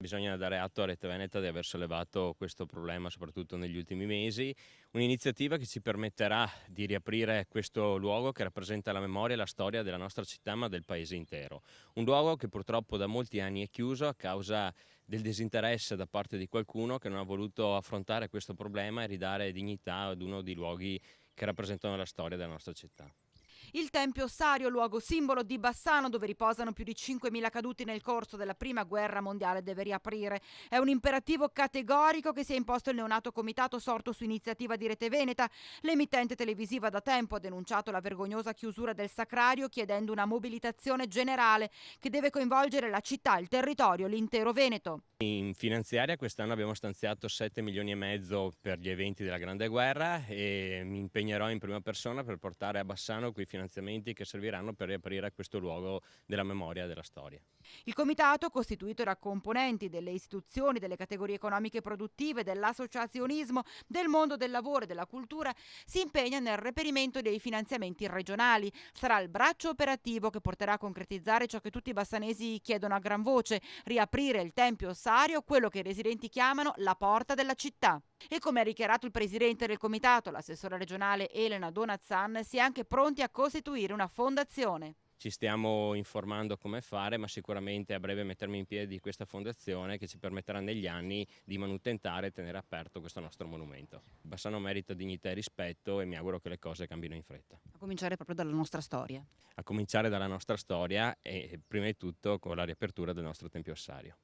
Bisogna dare atto a Rete Veneta di aver sollevato questo problema soprattutto negli ultimi mesi, un'iniziativa che ci permetterà di riaprire questo luogo che rappresenta la memoria e la storia della nostra città ma del paese intero. Un luogo che purtroppo da molti anni è chiuso a causa del disinteresse da parte di qualcuno che non ha voluto affrontare questo problema e ridare dignità ad uno dei luoghi che rappresentano la storia della nostra città. Il Tempio Ossario, luogo simbolo di Bassano dove riposano più di 5.000 caduti nel corso della Prima Guerra Mondiale, deve riaprire. È un imperativo categorico che si è imposto il neonato comitato sorto su iniziativa di Rete Veneta. L'emittente televisiva da tempo ha denunciato la vergognosa chiusura del sacrario chiedendo una mobilitazione generale che deve coinvolgere la città, il territorio, l'intero Veneto. In finanziaria quest'anno abbiamo stanziato 7 milioni e mezzo per gli eventi della Grande Guerra e mi impegnerò in prima persona per portare a Bassano quei finanziamenti che serviranno per riaprire questo luogo della memoria e della storia. Il comitato, costituito da componenti delle istituzioni, delle categorie economiche produttive, dell'associazionismo, del mondo del lavoro e della cultura, si impegna nel reperimento dei finanziamenti regionali. Sarà il braccio operativo che porterà a concretizzare ciò che tutti i bassanesi chiedono a gran voce: riaprire il Tempio Ossario, quello che i residenti chiamano la porta della città. E come ha dichiarato il presidente del comitato, l'assessora regionale Elena Donazzan, si è anche pronti a costituire una fondazione. Ci stiamo informando come fare, ma sicuramente a breve metteremo in piedi questa fondazione che ci permetterà negli anni di manutentare e tenere aperto questo nostro monumento. Bassano merita dignità e rispetto e mi auguro che le cose cambino in fretta. A cominciare proprio dalla nostra storia. A cominciare dalla nostra storia e prima di tutto con la riapertura del nostro Tempio Ossario.